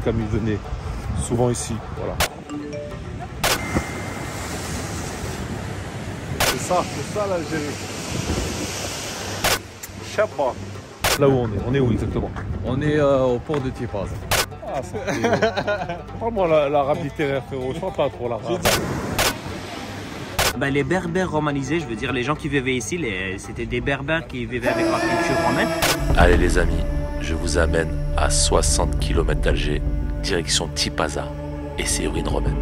Camille venait souvent ici. Voilà. C'est ça l'Algérie. Chabba. Là où on est où exactement? On est au port de Tipaz. Ah, parle-moi l'arabe littéraire, frérot. Je parle pas trop l'arabe. Ben, les berbères romanisés, je veux dire les gens qui vivaient ici, c'était des berbères qui vivaient avec la culture romaine. Allez les amis, je vous amène à 60 km d'Alger, direction Tipaza et ses ruines romaines.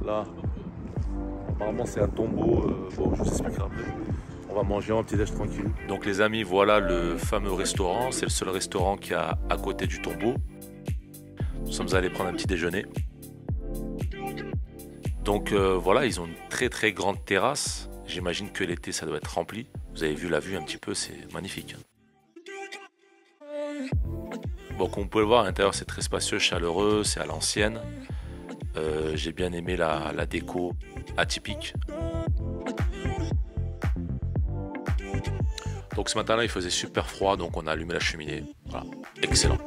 Là, apparemment c'est un tombeau, bon je vous expliquerai après. On va manger un petit déj tranquille. Donc les amis, voilà le fameux restaurant, c'est le seul restaurant qu'il y a à côté du tombeau. Nous sommes allés prendre un petit déjeuner. Donc voilà, ils ont une très grande terrasse. J'imagine que l'été ça doit être rempli. Vous avez vu la vue un petit peu, c'est magnifique. Bon, comme vous pouvez le voir, à l'intérieur c'est très spacieux, chaleureux, c'est à l'ancienne. J'ai bien aimé la déco atypique. Donc ce matin-là, il faisait super froid, donc on a allumé la cheminée. Voilà, excellent.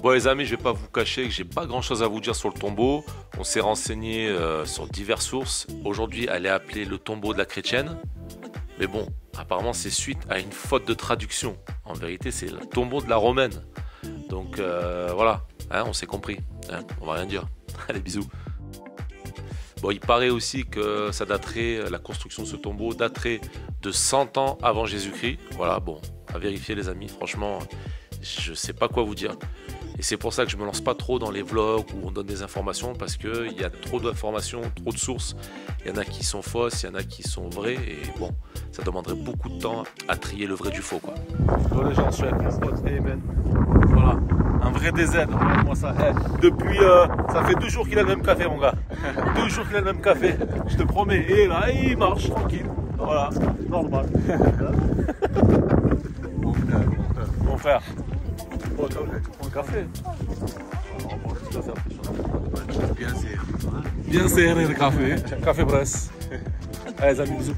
Bon les amis, je vais pas vous cacher que j'ai pas grand chose à vous dire sur le tombeau. On s'est renseigné sur diverses sources. Aujourd'hui, elle est appelée le tombeau de la chrétienne. Mais bon, apparemment c'est suite à une faute de traduction. En vérité, c'est le tombeau de la romaine. Donc voilà, hein, on s'est compris. Hein, on va rien dire. Allez, bisous. Bon, il paraît aussi que ça daterait, la construction de ce tombeau daterait de 100 ans avant Jésus-Christ. Voilà, bon, à vérifier les amis. Franchement, je sais pas quoi vous dire. Et c'est pour ça que je me lance pas trop dans les vlogs où on donne des informations, parce qu'il y a trop d'informations, trop de sources. Il y en a qui sont fausses, il y en a qui sont vraies, et bon, ça demanderait beaucoup de temps à trier le vrai du faux, quoi. Bon les gens, je suis avec mon spot, Amen. Voilà, un vrai DZ, moi ça. Depuis, ça fait 2 jours qu'il a le même café, mon gars. 2 jours qu'il a le même café, je te promets. Et là, il marche tranquille. Voilà, normal. Mon frère. Mon café. Bien serré le café. Café Bresse. Allez les amis, bisous.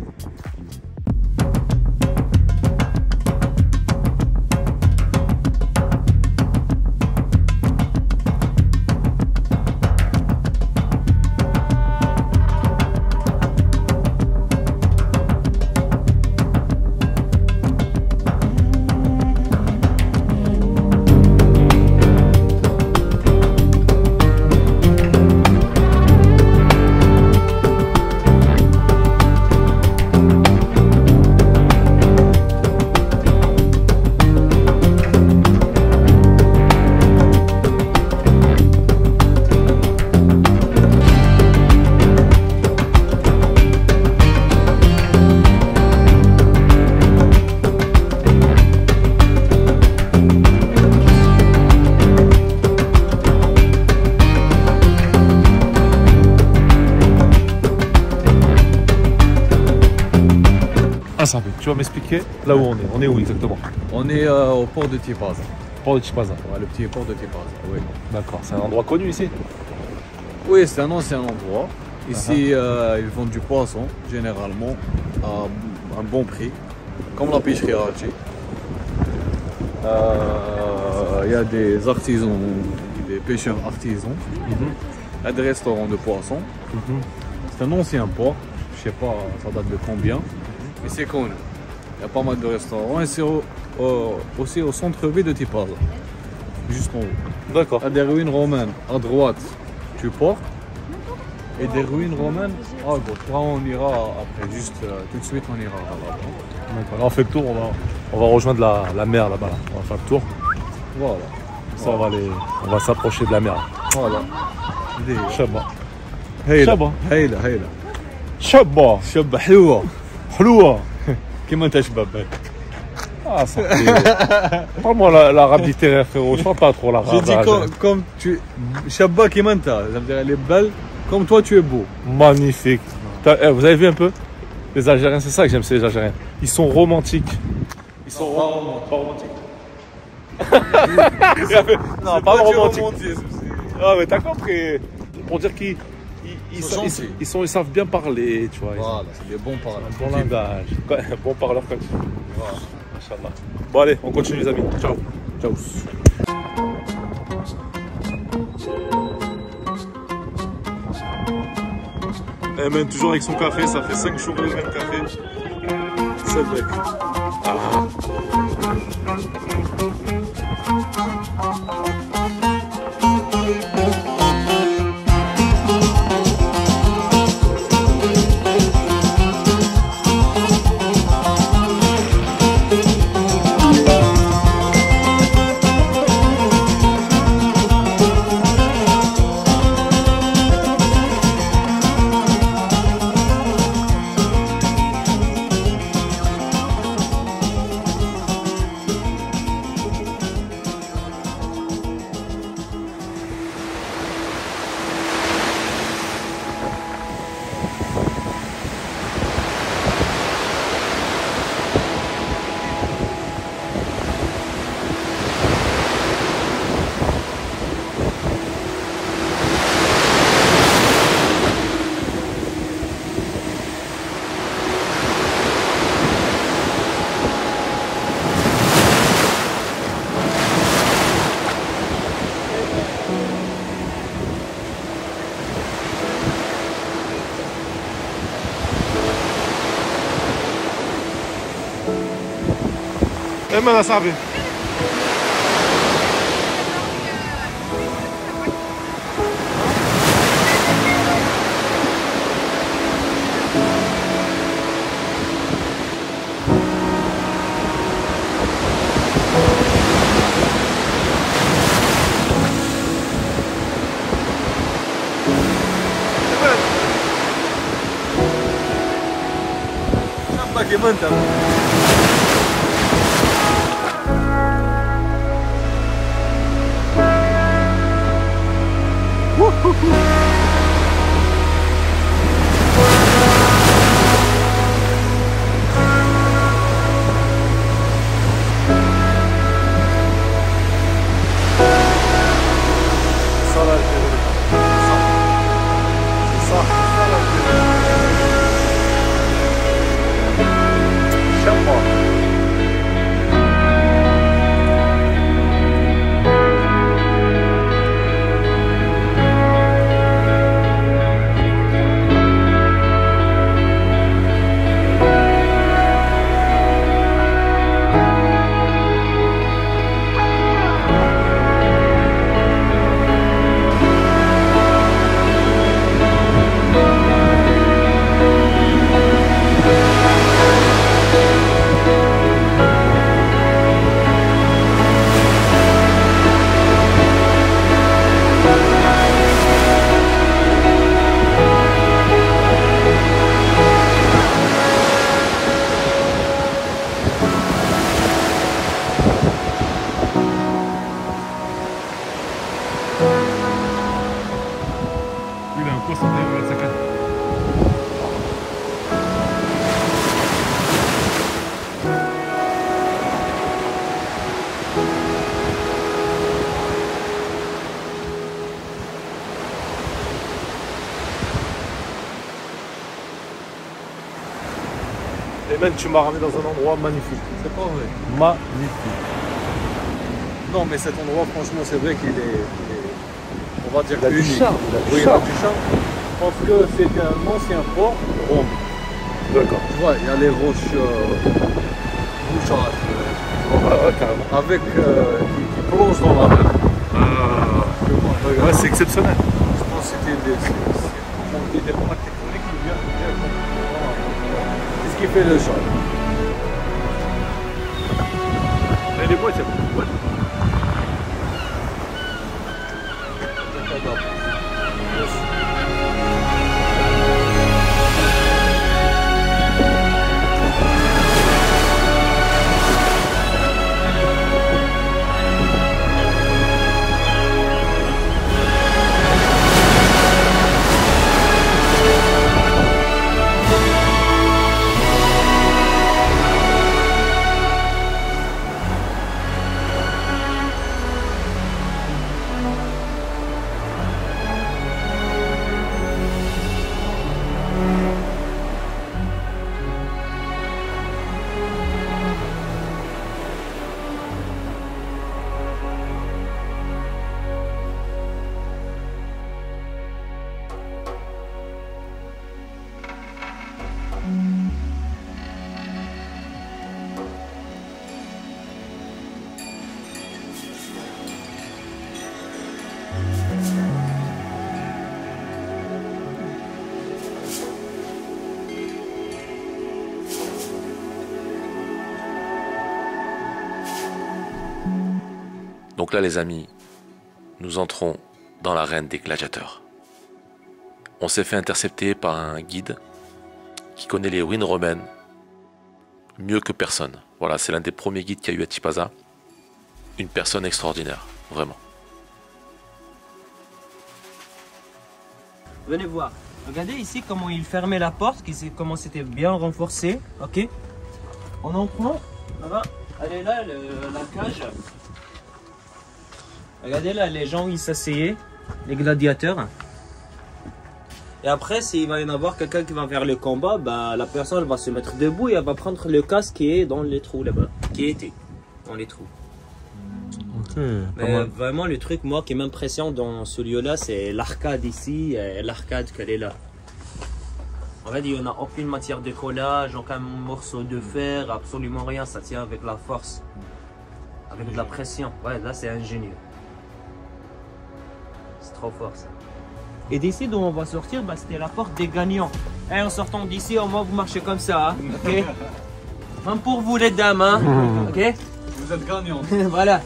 Tu vas m'expliquer là où on est? On est où exactement? On est au port de Tipaz. Port de Tipaza. Ouais, le petit port de Tipaz, oui. D'accord, c'est un endroit connu ici? Oui, c'est un ancien endroit. Ici, ils vendent du poisson, généralement, à un bon prix, comme la pêcherie Rachi. Il y a des artisans, des pêcheurs artisans. Il y a des restaurants de poissons. C'est un ancien port, je sais pas ça date de combien, mais c'est connu. Il y a pas mal de restaurants et c'est aussi au centre-ville de Tipaza. Juste en haut. D'accord. Il y a des ruines romaines à droite du port et des ruines romaines à gauche. Là on ira après, juste tout de suite on ira là-bas. Donc là on fait le tour, on va rejoindre la mer là-bas. Là. On va faire le tour. Voilà. Ça, on va s'approcher de la mer. Voilà. Shabba. هيلا شابة. هيلا هيلا Shabba. شابة حلوة حلوة. كيما انت شباب. Ah, ça parle-moi l'arabe littéraire, frérot. Je parle pas trop l'arabe. J'ai dit comme tu شابة كيما انت, ça veut dire elle est belle comme toi tu es beau. Magnifique. Vous avez vu un peu? Les Algériens, c'est ça que j'aime, c'est les Algériens. Ils sont romantiques. Ils sont pas romantiques. Non, pas romantiques. Ah, mais t'as compris. Pour dire qu'ils savent bien parler, tu vois. Voilà, c'est des bons parleurs. Un bon langage. Un bon parleur comme tu. Voilà. Inch'Allah. Bon, allez, on continue, les amis. Ciao. Ciao. Eh man, toujours avec son café, ça fait 5 jours le même café. C'est le mec. Ah. اما انا صاحبي كيما انت. Et même tu m'as ramené dans un endroit magnifique. C'est pas vrai. Magnifique. Non, mais cet endroit, franchement, c'est vrai qu'il est, on va dire, Il a du unique. charme. Oui, il a du charme. Parce que c'était un ancien port Rome. D'accord. Tu vois, il y a les roches mouchard, Carrément. qui plonge dans la mer. Ouais, c'est exceptionnel. Je pense que c'était des plaques tectoniques qui viennent. C'est ce qui fait le choc. Et les boîtes, il y a beaucoup de boîtes. Donc là les amis, nous entrons dans l'arène des gladiateurs. On s'est fait intercepter par un guide qui connaît les ruines romaines mieux que personne. Voilà, c'est l'un des premiers guides qu'il y a eu à Tipaza. Une personne extraordinaire, vraiment. Venez voir. Regardez ici comment il fermait la porte, comment c'était bien renforcé. Ok. On en prend. Là-bas. Elle est là, la cage. Regardez là, les gens ils s'asseyaient, les gladiateurs. Et après, s'il va y en avoir quelqu'un qui va faire le combat, bah, la personne va se mettre debout et elle va prendre le casque qui est dans les trous là-bas. Qui était dans les trous. Ok. Mais vraiment, le truc, moi, qui m'impressionne dans ce lieu-là, c'est l'arcade ici et l'arcade qu'elle est là. En fait, il n'y en a aucune matière de collage, aucun morceau de fer, absolument rien. Ça tient avec la force, avec de la pression. Ouais, là, c'est ingénieux. C'est trop fort, ça. Et d'ici, d'où on va sortir, bah, c'était la porte des gagnants. Et en sortant d'ici, au moins, vous marchez comme ça, hein, ok? Même pour vous, les dames, hein, ok? Vous êtes gagnant. Voilà.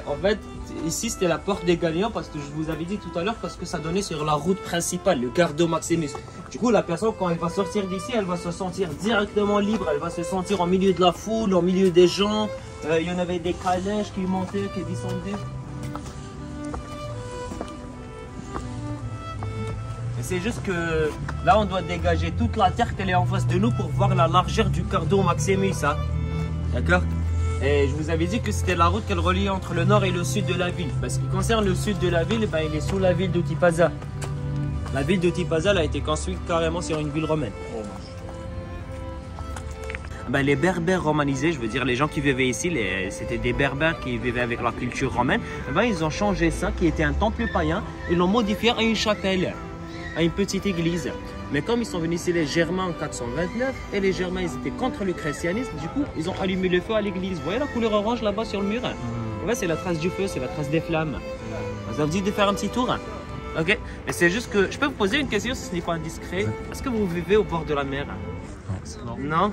En fait, ici c'était la porte des gagnants parce que je vous avais dit tout à l'heure parce que ça donnait sur la route principale, le Cardo Maximus. Du coup, la personne quand elle va sortir d'ici, elle va se sentir directement libre, elle va se sentir au milieu de la foule, au milieu des gens. Il y en avait des calèches qui montaient, qui descendaient. Et c'est juste que là, on doit dégager toute la terre qu'elle est en face de nous pour voir la largeur du Cardo Maximus, hein. D'accord? Et je vous avais dit que c'était la route qu'elle reliait entre le nord et le sud de la ville. Parce qu'il concerne le sud de la ville, ben, il est sous la ville de Tipaza. La ville de Tipaza elle a été construite carrément sur une ville romaine. Ben, les berbères romanisés, je veux dire les gens qui vivaient ici, c'était des berbères qui vivaient avec la culture romaine. Ben, ils ont changé ça, qui était un temple païen, ils l'ont modifié à une chapelle, à une petite église. Mais comme ils sont venus ici les Germains en 429 et les Germains ils étaient contre le christianisme, du coup ils ont allumé le feu à l'église. Vous voyez la couleur orange là-bas sur le mur? Ouais, c'est la trace du feu, c'est la trace des flammes. Ça vous dit de faire un petit tour? Ok, mais c'est juste que je peux vous poser une question si ce n'est pas indiscret. Est-ce que vous vivez au bord de la mer? Non.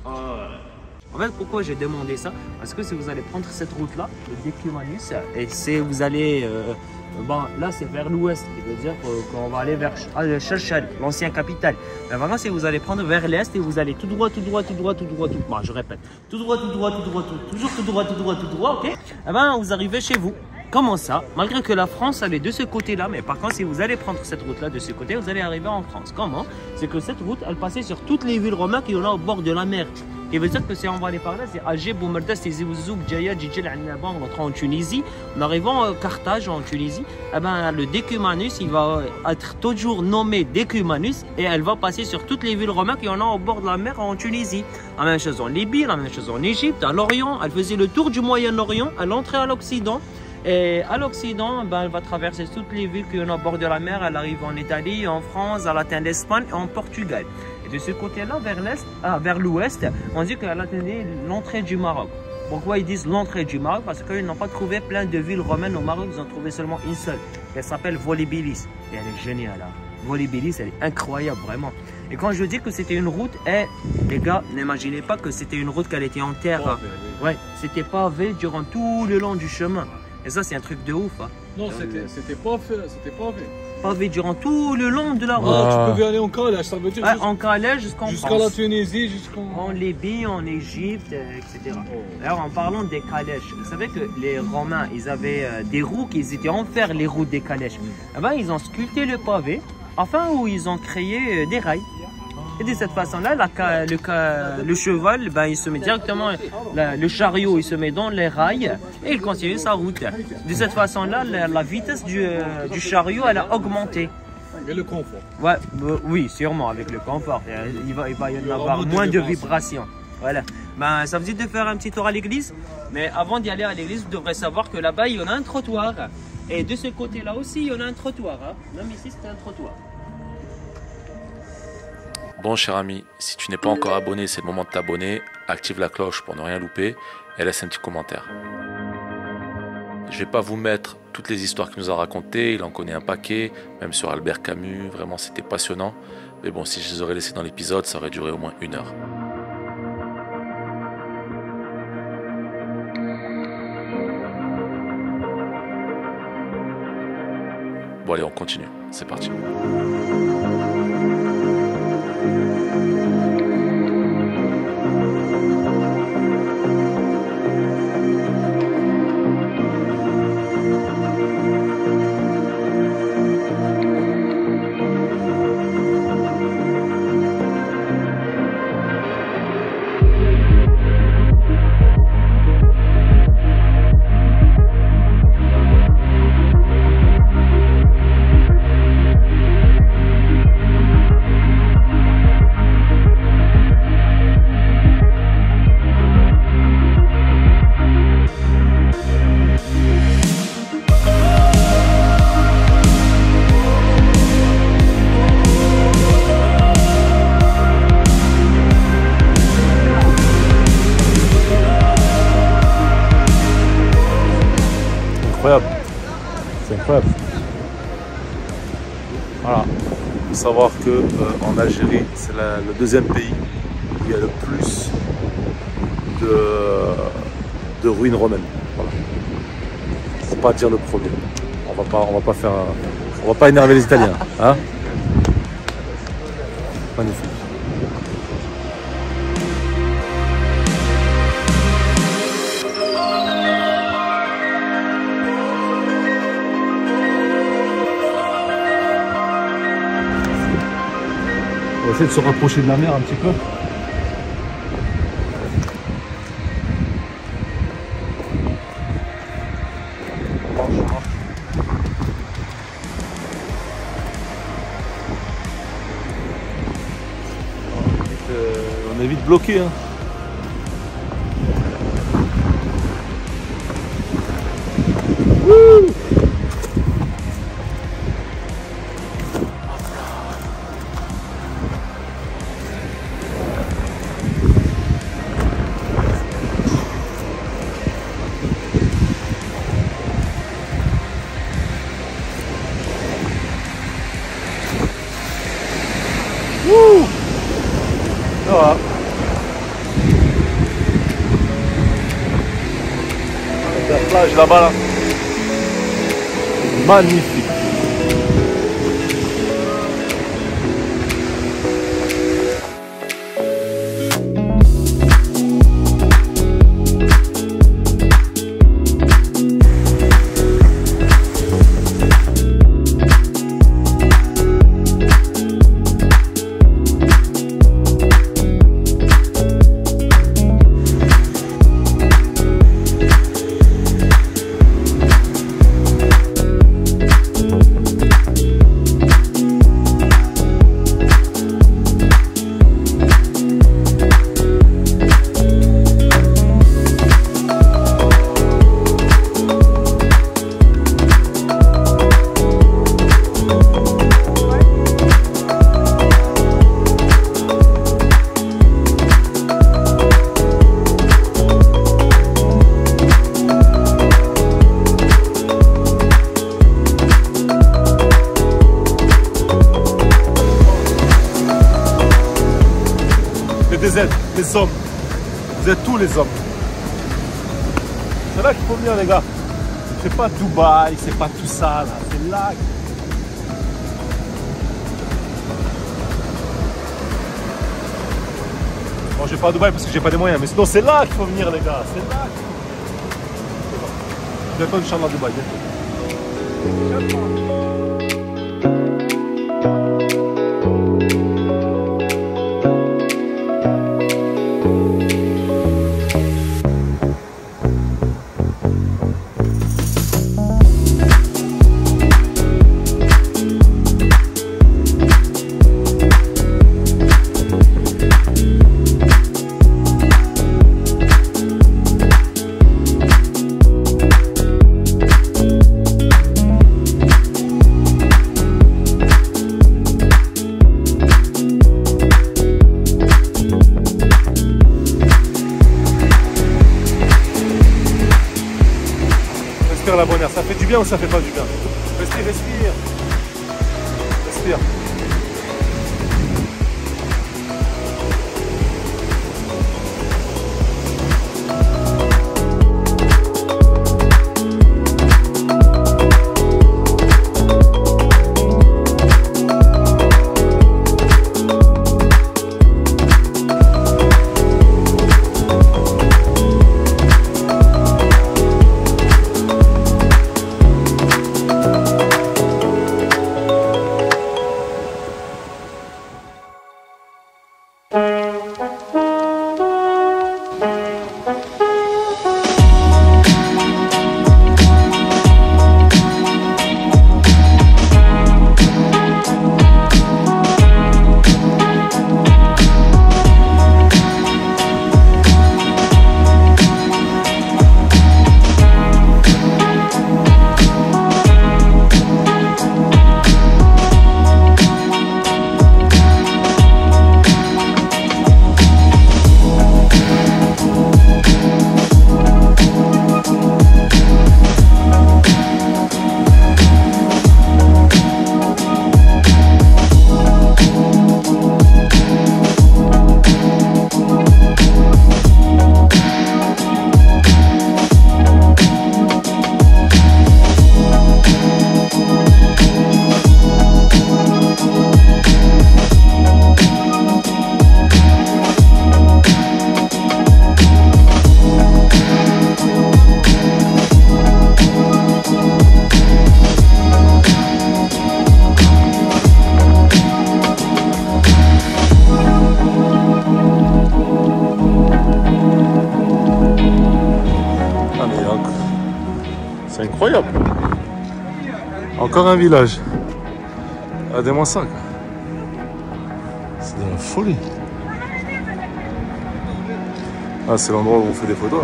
En fait, pourquoi j'ai demandé ça? Parce que si vous allez prendre cette route-là, le Decumanus, et si vous allez bon, là c'est vers l'ouest, qui veut dire qu'on va aller vers Chalchal, l'ancienne capitale. Mais maintenant, si vous allez prendre vers l'est et vous allez tout droit, bon, je répète, tout droit, toujours tout droit, ok? Eh ben, vous arrivez chez vous. Comment ça? Malgré que la France, elle est de ce côté-là, mais par contre, si vous allez prendre cette route-là de ce côté, vous allez arriver en France. Comment? C'est que cette route, elle passait sur toutes les villes romaines qui sont au bord de la mer. Et veut dire que si on va aller par là, c'est Alger, Boumerda, Tizi-Ouzou, Djaya, Djidjel, Annaba, on rentre en Tunisie. En arrivant à Carthage, en Tunisie, eh ben, le Decumanus, il va être toujours nommé Decumanus et elle va passer sur toutes les villes romaines qui en ont au bord de la mer en Tunisie. La même chose en Libye, la même chose en Égypte, à l'Orient. Elle faisait le tour du Moyen-Orient, elle entrait à l'Occident. Et à l'Occident, ben, elle va traverser toutes les villes qui sont au bord de la mer. Elle arrive en Italie, en France, elle atteint l'Espagne et en Portugal. Et de ce côté-là, vers l'ouest, on dit qu'elle attendait l'entrée du Maroc. Pourquoi ils disent l'entrée du Maroc? Parce qu'ils n'ont pas trouvé plein de villes romaines au Maroc, ils ont trouvé seulement une seule. Elle s'appelle Volubilis. Et elle est géniale. Hein. Volubilis, elle est incroyable, vraiment. Et quand je dis que c'était une route, les gars, n'imaginez pas que c'était une route qu'elle était en terre. Hein. Ouais, c'était pavé durant tout le long du chemin. Et ça, c'est un truc de ouf. Hein. Non, c'était pas fait, c'était pas fait. Pavé durant tout le long de la route. Ah, tu pouvais aller en calèche, ça veut dire en calèche jusqu'à la Tunisie, en Libye, en Égypte, etc. Alors, en parlant des calèches, vous savez que les Romains, ils avaient des roues qui étaient en fer, les roues des calèches. Eh ben, ils ont sculpté le pavé, enfin, où ils ont créé des rails. Et de cette façon-là, le cheval, ben, il se met directement, le chariot, il se met dans les rails et il continue sa route. De cette façon-là, la vitesse du chariot, elle a augmenté. Et le confort. Ouais, oui, sûrement, avec le confort. Il va y en avoir moins de vibrations. Voilà. Ben, ça vous dit de faire un petit tour à l'église. Mais avant d'y aller à l'église, vous devrez savoir que là-bas, il y en a un trottoir. Et de ce côté-là aussi, il y en a un trottoir. Hein. Même ici, c'est un trottoir. Bon cher ami, si tu n'es pas encore abonné, c'est le moment de t'abonner, active la cloche pour ne rien louper et laisse un petit commentaire. Je vais pas vous mettre toutes les histoires qu'il nous a racontées, il en connaît un paquet, même sur Albert Camus, vraiment c'était passionnant. Mais bon, si je les aurais laissés dans l'épisode, ça aurait duré au moins 1 heure. Bon allez, on continue, c'est parti. C'est incroyable. Voilà. Il faut savoir qu'en Algérie, c'est le deuxième pays où il y a le plus de ruines romaines. Voilà. C'est pas dire le premier. On va pas énerver les Italiens. Hein. Magnifique. On va essayer de se rapprocher de la mer un petit peu. On est vite bloqué. Hein. Wouh! Voilà. La plage là-bas là. Magnifique. êtes, les hommes. Vous êtes tous les hommes. C'est là qu'il faut venir, les gars. C'est pas Dubaï, c'est pas tout ça, là. C'est là. Bon, je vais pas à Dubaï parce que j'ai pas les moyens, mais sinon, c'est là qu'il faut venir, les gars. C'est là. Bientôt, Inch'Allah, Dubaï, bientôt. La bonne air, ça fait du bien ou ça fait pas du bien? Respire, respire. Respire. C'est incroyable. Encore un village. À des moins 5. C'est de la folie. Ah, c'est l'endroit où on fait des photos.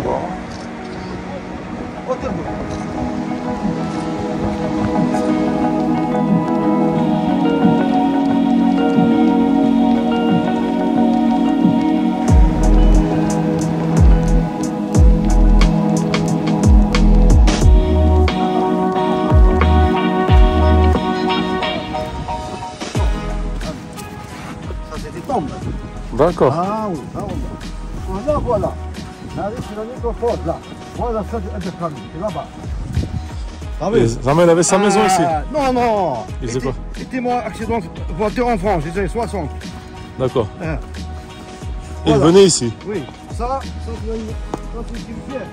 D'accord. Ah oui, ah oui. Là, voilà. Là, c'est la nécrophore, là. Voilà, ça, c'est là-bas. Ah oui. Zama, il avait sa maison ici. Non, non. Il faisait quoi? C'était moi, accident de voiture en France, les années 60. D'accord. Voilà. Il venait ici. Oui. Ça, c'est une cimetière.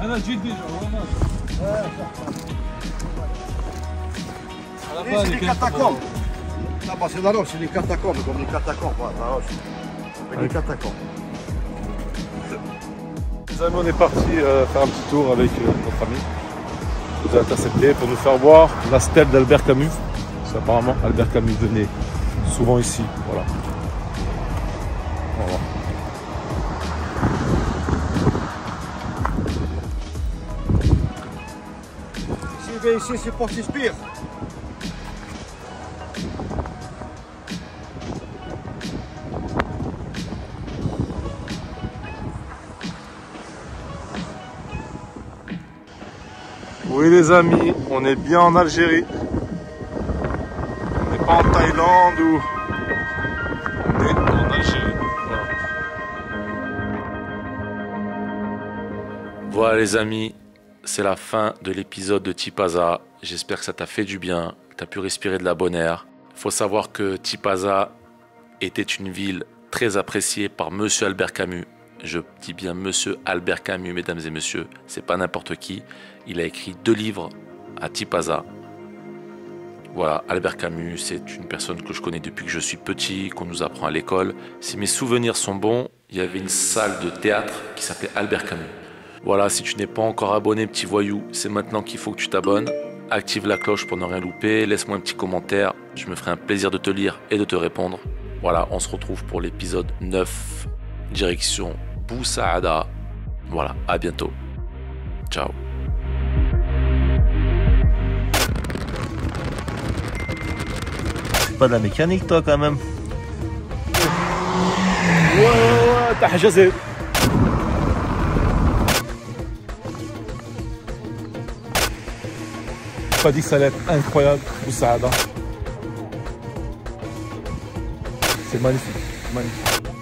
أنا جدي C'est les catacombes. Là-bas, c'est la roche, c'est les catacombes, comme les catacombes, voilà, la roche. Les catacombes. Les amis, on est parti faire un petit tour avec notre ami. Il nous a intercepté pour nous faire voir la stèle d'Albert Camus. Parce qu'apparemment, Albert Camus venait souvent ici. Voilà. Voilà. Ici, c'est Port-Ispire. Oui les amis, on est bien en Algérie. On n'est pas en Thaïlande ou... On est en Algérie. Voilà. Voilà les amis, c'est la fin de l'épisode de Tipaza. J'espère que ça t'a fait du bien, que tu as pu respirer de la bonne air. Il faut savoir que Tipaza était une ville très appréciée par Monsieur Albert Camus. Je dis bien Monsieur Albert Camus, mesdames et messieurs. C'est pas n'importe qui. Il a écrit 2 livres à Tipaza. Voilà, Albert Camus, c'est une personne que je connais depuis que je suis petit, qu'on nous apprend à l'école. Si mes souvenirs sont bons, il y avait une salle de théâtre qui s'appelait Albert Camus. Voilà, si tu n'es pas encore abonné, petit voyou, c'est maintenant qu'il faut que tu t'abonnes. Active la cloche pour ne rien louper, laisse-moi un petit commentaire, je me ferai un plaisir de te lire et de te répondre. Voilà, on se retrouve pour l'épisode 9, direction Bou Saada. Voilà, à bientôt. Ciao. Pas de la mécanique toi quand même. Ouais, t'as hajazé. Pas dit que ça allait être incroyable, Bou Saada. C'est magnifique, magnifique.